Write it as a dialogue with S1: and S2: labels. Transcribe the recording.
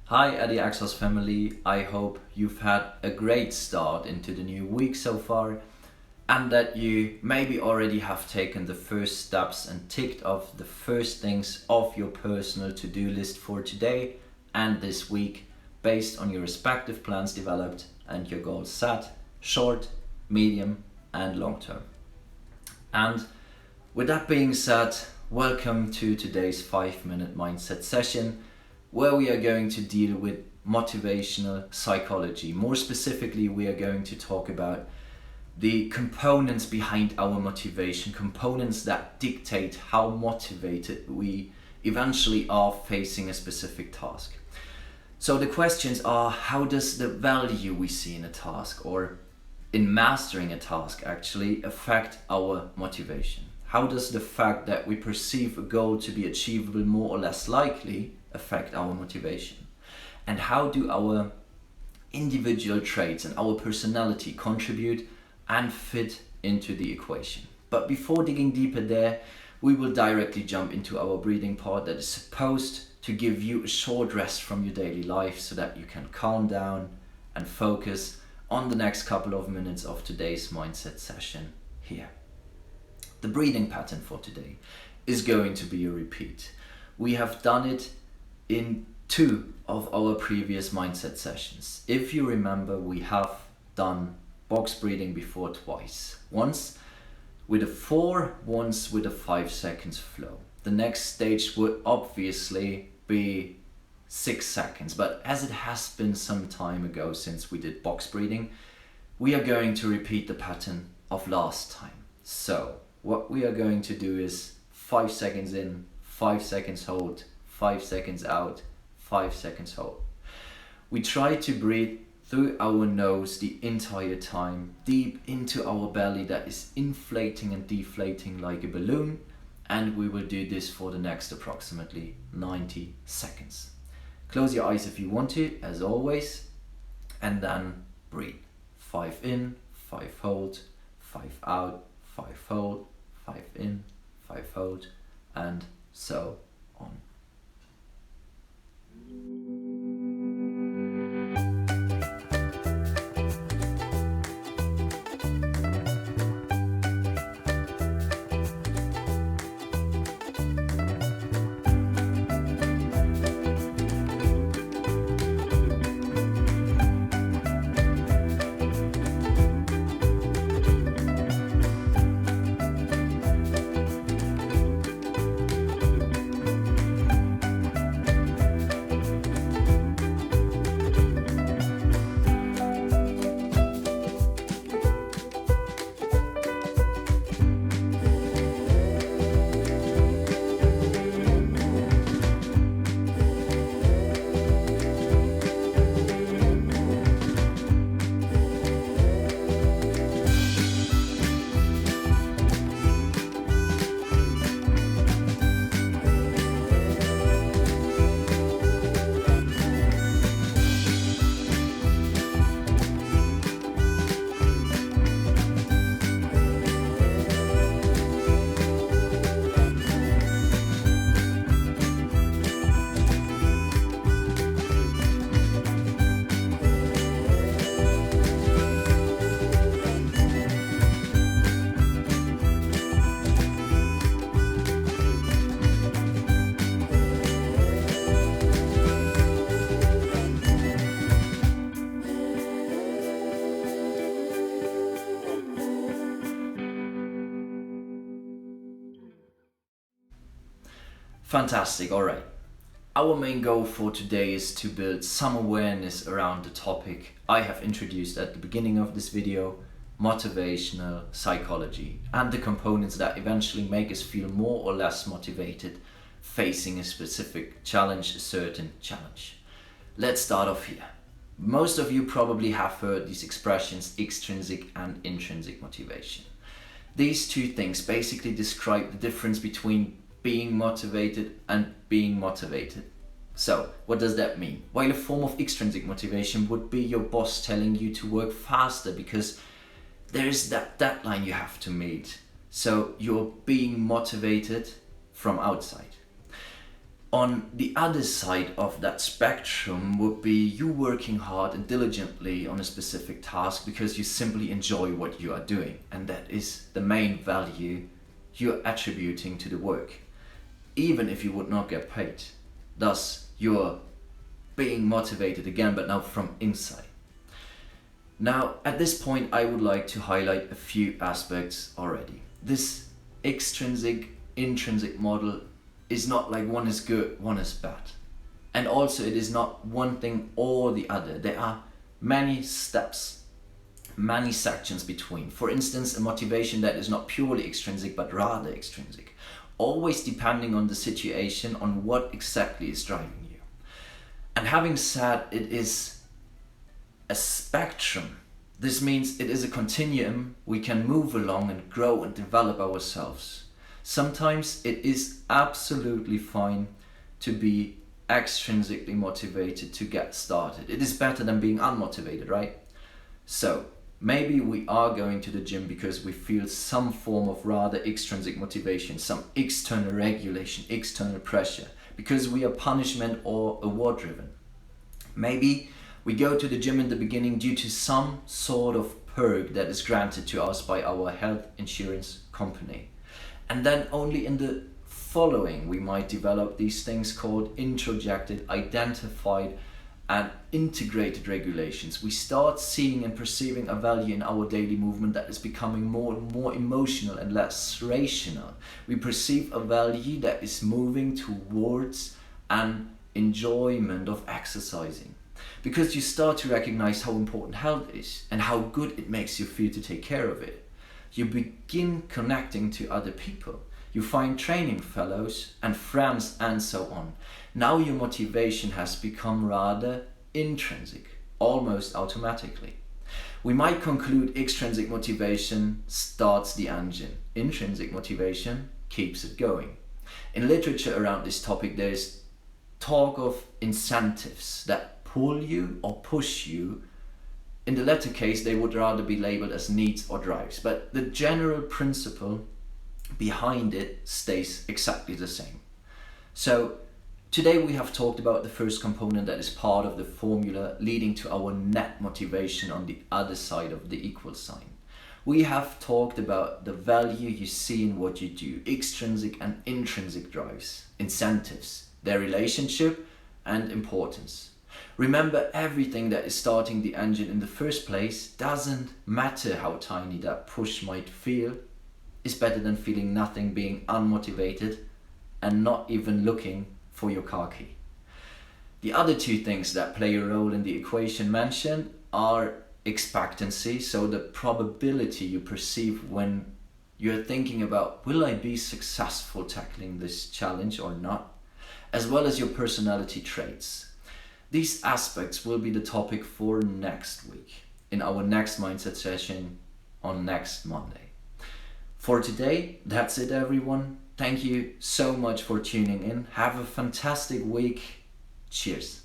S1: Hi Eddie Axel's family, I hope you've had a great start into the new week so far and that you maybe already have taken the first steps and ticked off the first things off your personal to-do list for today and this week based on your respective plans developed and your goals set, short, medium and long term. And with that being said, welcome to today's 5-minute mindset session where we are going to deal with motivational psychology. More specifically, we are going to talk about the components behind our motivation, components that dictate how motivated we eventually are facing a specific task. So the questions are, how does the value we see in a task or in mastering a task actually affect our motivation? How does the fact that we perceive a goal to be achievable more or less likely affect our motivation? And how do our individual traits and our personality contribute and fit into the equation? But before digging deeper there, we will directly jump into our breathing part that is supposed to give you a short rest from your daily life so that you can calm down and focus on the next couple of minutes of today's mindset session here. The breathing pattern for today is going to be a repeat. We have done it in 2 of our previous mindset sessions. If you remember, we have done box breathing before twice. Once with a 4, once with a 5 seconds flow. The next stage would obviously be 6 seconds, but as it has been some time ago since we did box breathing, we are going to repeat the pattern of last time. So what we are going to do is 5 seconds in, 5 seconds hold, 5 seconds out, 5 seconds hold. We try to breathe through our nose the entire time, deep into our belly that is inflating and deflating like a balloon, and we will do this for the next approximately 90 seconds. Close your eyes if you want to, as always, and then breathe. 5 in, 5 hold, 5 out, 5 hold, 5 in, 5 hold, and so on. Fantastic, alright. Our main goal for today is to build some awareness around the topic I have introduced at the beginning of this video, motivational psychology, and the components that eventually make us feel more or less motivated facing a specific challenge, a certain challenge. Let's start off here. Most of you probably have heard these expressions, extrinsic and intrinsic motivation. These 2 things basically describe the difference between being motivated and being motivated. So, what does that mean? While a form of extrinsic motivation would be your boss telling you to work faster because there is that deadline you have to meet. So, you're being motivated from outside. On the other side of that spectrum would be you working hard and diligently on a specific task because you simply enjoy what you are doing, and that is the main value you're attributing to the work, even if you would not get paid. Thus, you're being motivated again, but now from inside. Now, at this point, I would like to highlight a few aspects already. This extrinsic, intrinsic model is not like one is good, one is bad. And also it is not one thing or the other. There are many steps, many sections between. For instance, a motivation that is not purely extrinsic but rather extrinsic. Always depending on the situation, on what exactly is driving you. And having said it is a spectrum, this means it is a continuum we can move along and grow and develop ourselves. Sometimes it is absolutely fine to be extrinsically motivated to get started. It is better than being unmotivated, right? So maybe we are going to the gym because we feel some form of rather extrinsic motivation, some external regulation, external pressure, because we are punishment or award driven. Maybe we go to the gym in the beginning due to some sort of perk that is granted to us by our health insurance company. And then only in the following we might develop these things called introjected, identified and integrated regulations. We start seeing and perceiving a value in our daily movement that is becoming more and more emotional and less rational. We perceive a value that is moving towards an enjoyment of exercising. Because you start to recognize how important health is and how good it makes you feel to take care of it. You begin connecting to other people. You find training fellows and friends and so on. Now your motivation has become rather intrinsic, almost automatically. We might conclude extrinsic motivation starts the engine. Intrinsic motivation keeps it going. In literature around this topic, there is talk of incentives that pull you or push you. In the latter case, they would rather be labeled as needs or drives, but the general principle behind it stays exactly the same. So today we have talked about the first component that is part of the formula leading to our net motivation on the other side of the equal sign. We have talked about the value you see in what you do, extrinsic and intrinsic drives, incentives, their relationship and importance. Remember, everything that is starting the engine in the first place, doesn't matter how tiny that push might feel, is better than feeling nothing, being unmotivated and not even looking for your car key. The other two things that play a role in the equation mentioned are expectancy, so the probability you perceive when you're thinking about, will I be successful tackling this challenge or not, as well as your personality traits. These aspects will be the topic for next week in our next mindset session on next Monday. For today, that's it everyone. Thank you so much for tuning in. Have a fantastic week. Cheers.